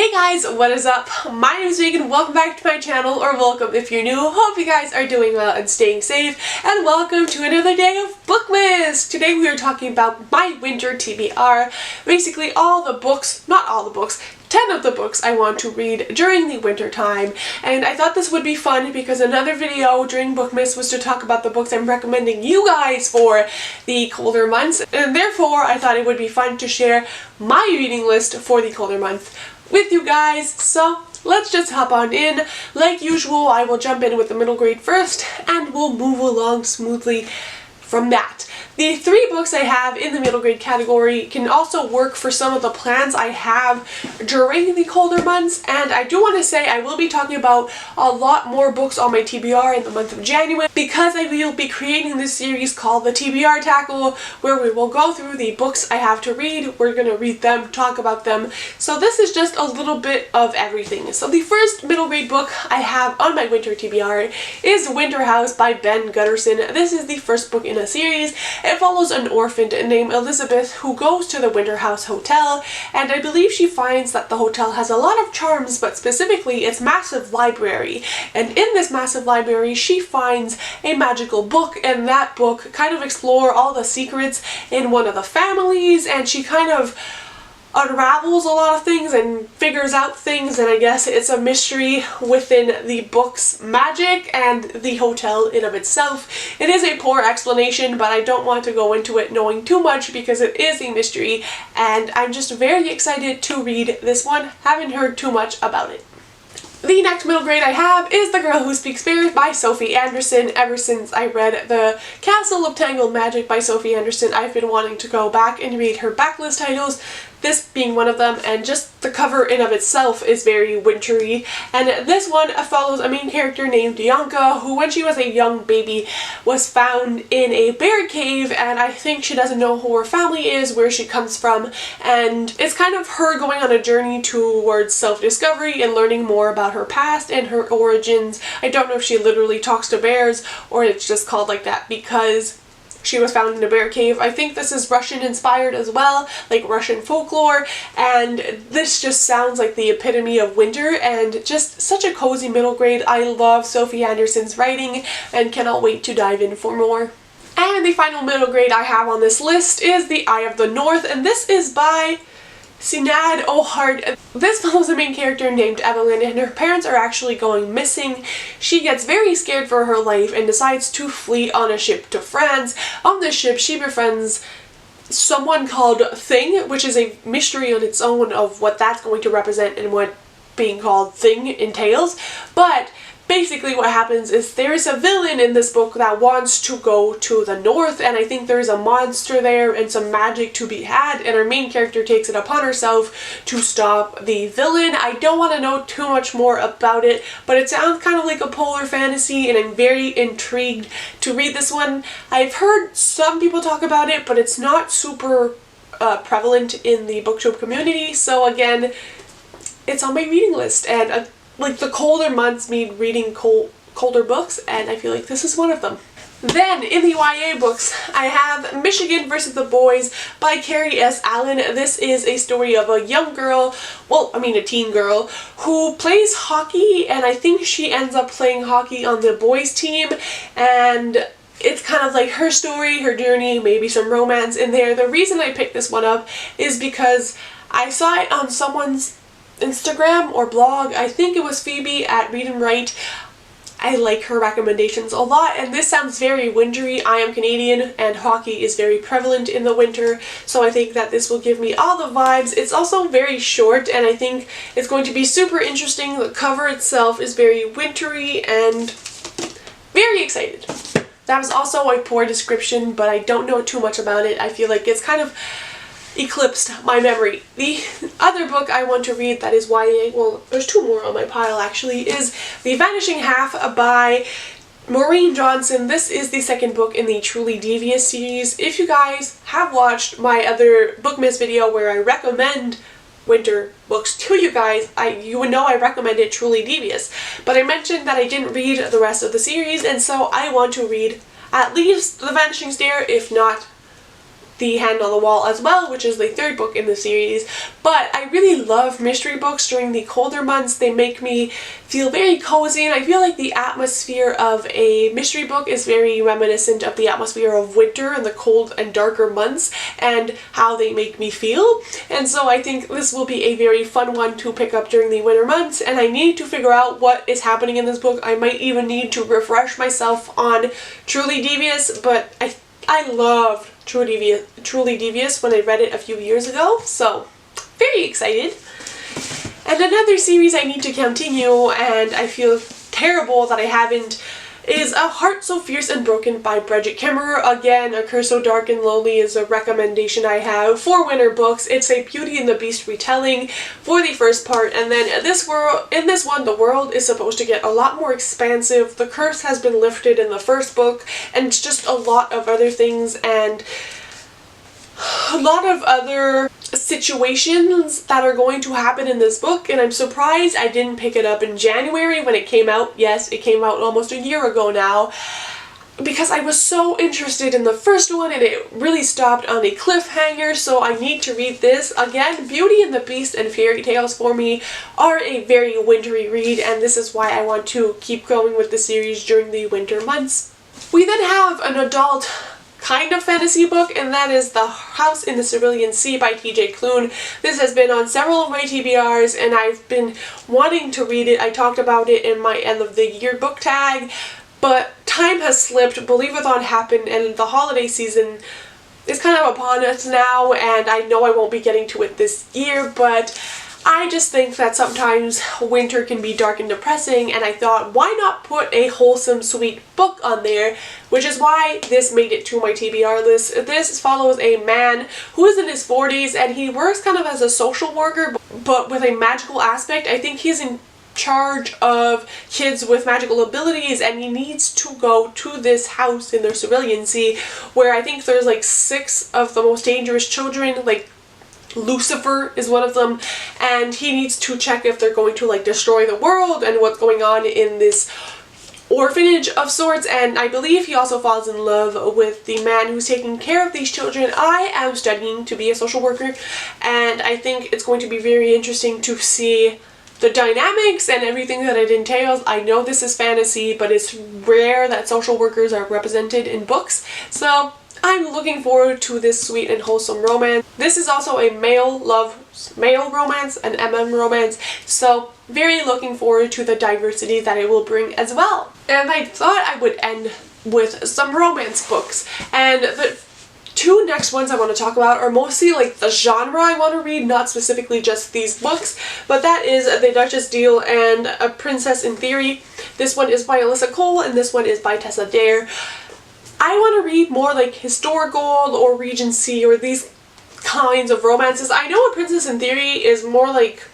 Hey guys, what is up? My name is Megan, welcome back to my channel, or welcome if you're new. Hope you guys are doing well and staying safe, and welcome to another day of Bookmas! Today we are talking about my winter TBR, basically all the books, not all the books, 10 of the books I want to read during the winter time, and I thought this would be fun because another video during Bookmas was to talk about the books I'm recommending you guys for the colder months, and therefore I thought it would be fun to share my reading list for the colder month with you guys. So let's just hop on in. Like usual, I will jump in with the middle grade first and we'll move along smoothly from that. The 3 books I have in the middle grade category can also work for some of the plans I have during the colder months, and I do want to say I will be talking about a lot more books on my TBR in the month of January because I will be creating this series called the TBR Tackle, where we will go through the books I have to read. We're going to read them, talk about them, so this is just a little bit of everything. So the first middle grade book I have on my winter TBR is Winter House by Ben Gutterson. This is the first book in a series. It follows an orphan named Elizabeth who goes to the Winter House Hotel, and I believe she finds that the hotel has a lot of charms, but specifically its massive library. And in this massive library she finds a magical book, and that book kind of explores all the secrets in one of the families, and she kind of unravels a lot of things and figures out things, and I guess it's a mystery within the book's magic and the hotel in of itself. It is a poor explanation, but I don't want to go into it knowing too much because it is a mystery, and I'm just very excited to read this one. Haven't heard too much about it. The next middle grade I have is The Girl Who Speaks Fairies by Sophie Anderson. Ever since I read The Castle of Tangled Magic by Sophie Anderson, I've been wanting to go back and read her backlist titles, this being one of them, and just the cover in of itself is very wintry. And this one follows a main character named Bianca, who when she was a young baby was found in a bear cave, and I think she doesn't know who her family is, where she comes from, and it's kind of her going on a journey towards self-discovery and learning more about her past and her origins. I don't know if she literally talks to bears or it's just called like that because she was found in a bear cave. I think this is Russian inspired as well, like Russian folklore, and this just sounds like the epitome of winter and just such a cozy middle grade. I love Sophie Anderson's writing and cannot wait to dive in for more. And the final middle grade I have on this list is The Eye of the North, and this is by Sinead O'Hart. This follows a main character named Evelyn, and her parents are actually going missing. She gets very scared for her life and decides to flee on a ship to France. On this ship she befriends someone called Thing, which is a mystery on its own of what that's going to represent and what being called Thing entails. But basically what happens is there's a villain in this book that wants to go to the north, and I think there's a monster there and some magic to be had, and our main character takes it upon herself to stop the villain. I don't want to know too much more about it, but it sounds kind of like a polar fantasy, and I'm very intrigued to read this one. I've heard some people talk about it, but it's not super prevalent in the booktube community, so again, it's on my reading list, and like the colder months mean reading colder books, and I feel like this is one of them. Then in the YA books I have Michigan vs. the Boys by Carrie S. Allen. This is a story of a young girl, well I mean a teen girl, who plays hockey, and I think she ends up playing hockey on the boys team, and it's kind of like her story, her journey, maybe some romance in there. The reason I picked this one up is because I saw it on someone's Instagram or blog. I think it was Phoebe at Read and Write. I like her recommendations a lot, and this sounds very wintry. I am Canadian and hockey is very prevalent in the winter, so I think that this will give me all the vibes. It's also very short, and I think it's going to be super interesting. The cover itself is very wintry and very excited. That was also a poor description, but I don't know too much about it. I feel like it's kind of eclipsed my memory. The other book I want to read that is YA, well there's 2 more on my pile actually, is The Vanishing Half by Maureen Johnson. This is the second book in the Truly Devious series. If you guys have watched my other Bookmas video where I recommend winter books to you guys, you would know I recommended Truly Devious, but I mentioned that I didn't read the rest of the series, and so I want to read at least The Vanishing Stair, if not The Hand on the Wall as well, which is the third book in the series. But I really love mystery books during the colder months. They make me feel very cozy, and I feel like the atmosphere of a mystery book is very reminiscent of the atmosphere of winter and the cold and darker months and how they make me feel. And so I think this will be a very fun one to pick up during the winter months, and I need to figure out what is happening in this book. I might even need to refresh myself on Truly Devious, but I loved Truly Devious when I read it a few years ago, so very excited. And another series I need to continue, and I feel terrible that I haven't, is A Heart So Fierce and Broken by Bridget Kimmerer. Again, A Curse So Dark and Lonely is a recommendation I have for winter books. It's a Beauty and the Beast retelling for the first part, and then in this one, the world is supposed to get a lot more expansive. The curse has been lifted in the first book, and it's just a lot of other things and a lot of other situations that are going to happen in this book, and I'm surprised I didn't pick it up in January when it came out. Yes, it came out almost a year ago now, because I was so interested in the first one and it really stopped on a cliffhanger, so I need to read this. Again, Beauty and the Beast and fairy tales for me are a very wintry read, and this is why I want to keep going with the series during the winter months. We then have an adult kind of fantasy book, and that is The House in the Cerulean Sea by TJ Klune. This has been on several of my TBRs, and I've been wanting to read it. I talked about it in my end of the year book tag, but time has slipped. Believeathon happened, and the holiday season is kind of upon us now, and I know I won't be getting to it this year, but I just think that sometimes winter can be dark and depressing, and I thought, why not put a wholesome, sweet book on there, which is why this made it to my TBR list. This follows a man who is in his 40s, and he works kind of as a social worker, but with a magical aspect. I think he's in charge of kids with magical abilities, and he needs to go to this house in the Cerulean Sea, where I think there's like 6 of the most dangerous children, like Lucifer is one of them, and he needs to check if they're going to like destroy the world and what's going on in this orphanage of sorts. And I believe he also falls in love with the man who's taking care of these children. I am studying to be a social worker, and I think it's going to be very interesting to see the dynamics and everything that it entails. I know this is fantasy, but it's rare that social workers are represented in books, so I'm looking forward to this sweet and wholesome romance. This is also a male romance, an MM romance, so very looking forward to the diversity that it will bring as well. And I thought I would end with some romance books, and the 2 next ones I want to talk about are mostly like the genre I want to read, not specifically just these books, but that is The Duchess Deal and A Princess in Theory. This one is by Alyssa Cole, and this one is by Tessa Dare. I want to read more like historical or Regency or these kinds of romances. I know A Princess in Theory is more like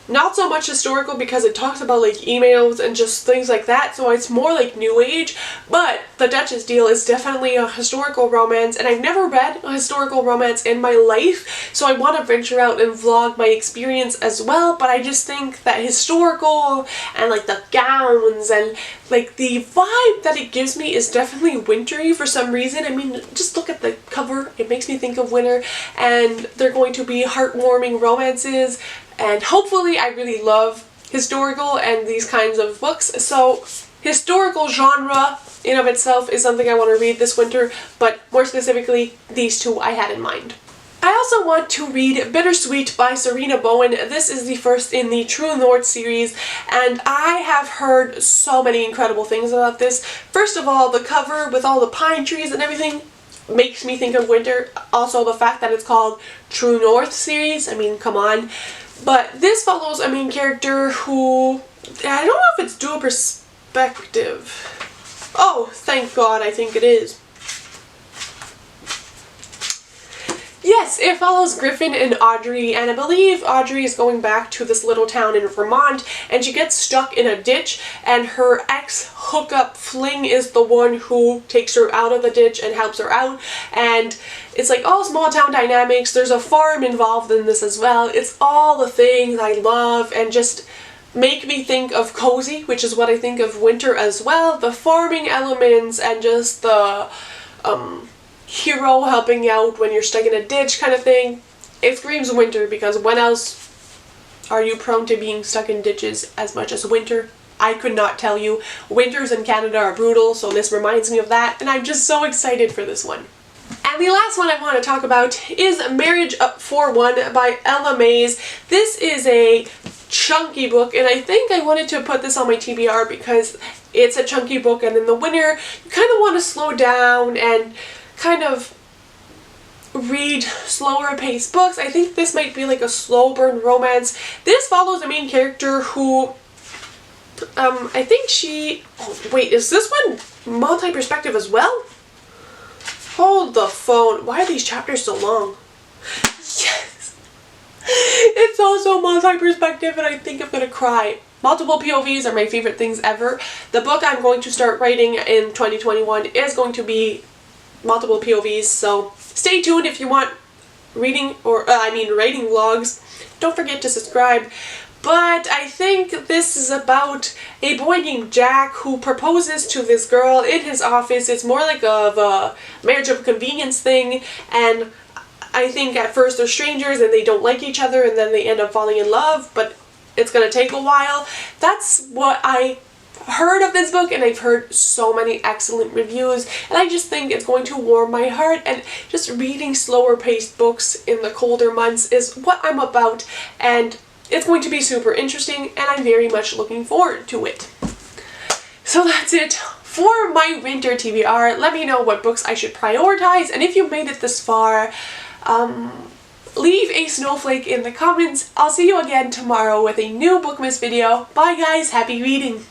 not so much historical because it talks about like emails and just things like that, so it's more like new age, but The Duchess Deal is definitely a historical romance, and I've never read a historical romance in my life, so I want to venture out and vlog my experience as well. But I just think that historical and like the gowns and like the vibe that it gives me is definitely wintry for some reason. I mean, just look at the cover, it makes me think of winter, and they're going to be heartwarming romances. And hopefully I really love historical and these kinds of books. So historical genre in of itself is something I want to read this winter, but more specifically these 2 I had in mind. I also want to read Bittersweet by Serena Bowen. This is the first in the True North series, and I have heard so many incredible things about this. First of all, the cover with all the pine trees and everything makes me think of winter. Also the fact that it's called True North series, I mean, come on. But this follows a main character who, I don't know if it's dual perspective. Oh, thank God, I think it is. Yes, it follows Griffin and Audrey, and I believe Audrey is going back to this little town in Vermont, and she gets stuck in a ditch, and her ex-hookup fling is the one who takes her out of the ditch and helps her out, and it's like all small town dynamics. There's a farm involved in this as well. It's all the things I love and just make me think of cozy, which is what I think of winter as well. The farming elements and just the hero helping out when you're stuck in a ditch kind of thing. It screams winter, because when else are you prone to being stuck in ditches as much as winter? I could not tell you. Winters in Canada are brutal, so this reminds me of that, and I'm just so excited for this one. And the last one I want to talk about is Marriage for One by Ella Mays. This is a chunky book, and I think I wanted to put this on my TBR because it's a chunky book, and in the winter you kind of want to slow down and kind of read slower paced books. I think this might be like a slow burn romance. This follows a main character who I think she, oh wait, is this one multi-perspective as well? Hold the phone. Why are these chapters so long? Yes! It's also multi-perspective, and I think I'm gonna cry. Multiple POVs are my favorite things ever. The book I'm going to start writing in 2021 is going to be multiple POVs, so stay tuned if you want writing vlogs. Don't forget to subscribe. But I think this is about a boy named Jack who proposes to this girl in his office. It's more like a marriage of convenience thing, and I think at first they're strangers and they don't like each other, and then they end up falling in love, but it's gonna take a while. That's what I heard of this book, and I've heard so many excellent reviews, and I just think it's going to warm my heart, and just reading slower paced books in the colder months is what I'm about, and it's going to be super interesting, and I'm very much looking forward to it. So that's it for my winter TBR. Let me know what books I should prioritize, and if you made it this far, leave a snowflake in the comments. I'll see you again tomorrow with a new Bookmas video. Bye guys, happy reading!